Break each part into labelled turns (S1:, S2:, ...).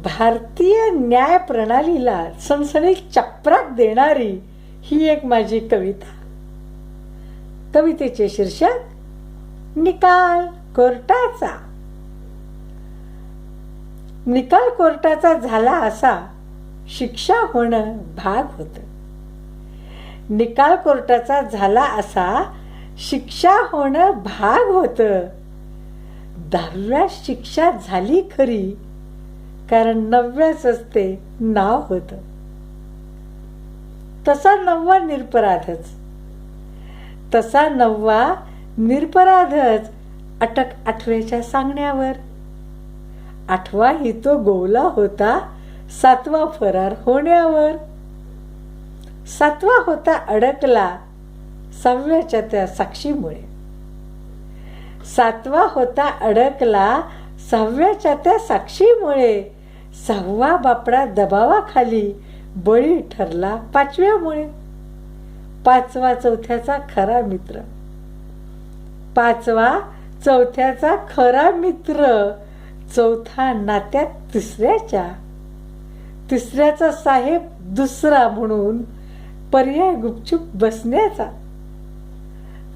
S1: भारतीय न्याय प्रणालीला सणसणीत चपराक देणारी ही एक माझी कविता. कवितेचे शीर्षक निकाल कोर्टाचा. निकाल कोर्टाचा झाला असा शिक्षा होणं भाग होतं. निकाल कोर्टाचा झाला असा शिक्षा होणं भाग होतं. 10व्या शिक्षा झाली खरी, कारण 9व्याच ते नाव होतं. तसा 9वा निरपराधच. तसा 9वा निरपराधच अटक 8व्याच्या सांगण्यावर. 8वा ही तो गोवला होता 7वा फरार होण्यावर. 7वा होता अडकला 6व्याच्या त्या साक्षीमुळे. 7वा होता अडकला 6व्याच्या त्या साक्षीमुळे. 6वा बापडा दबावाखाली बळी ठरला 5व्यामुळे. 5वा चौथ्याचा खरा मित्र. 5वा चौथ्याचा खरा मित्र. 4था नात्यात तिसऱ्याच्या. 3ऱ्याचा साहेब दुसरा म्हणून पर्याय गुपचूप बसण्याचा.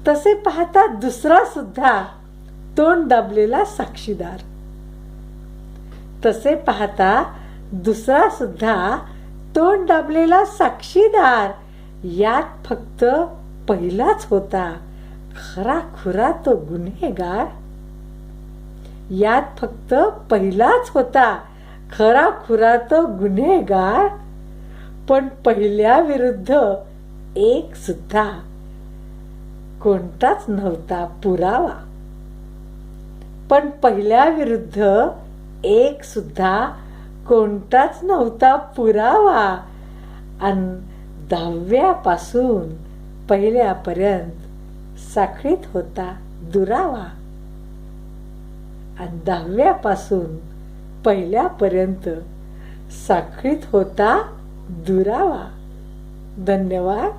S1: तसे पाहता 2रा सुद्धा तोंड दाबलेला साक्षीदार. तसे पाहता 2रा सुद्धा तोंड दाबलेला साक्षीदार. यात फक्त पहिलाच होता खरा खुरा तो गुन्हेगार. यात फक्त पहिलाच होता खरा खुरा तो गुन्हेगार. पण पहिल्या विरुद्ध एक सुद्धा कोणताच नव्हता पुरावा. पण पहिल्या विरुद्ध एक सुद्धा कोणताच नव्हता पुरावा. आणि 10व्यापासून पहिल्यापर्यंत साखळीत होता दुरावा. आणि 10व्यापासून पहिल्यापर्यंत साखळीत होता दुरावा. धन्यवाद.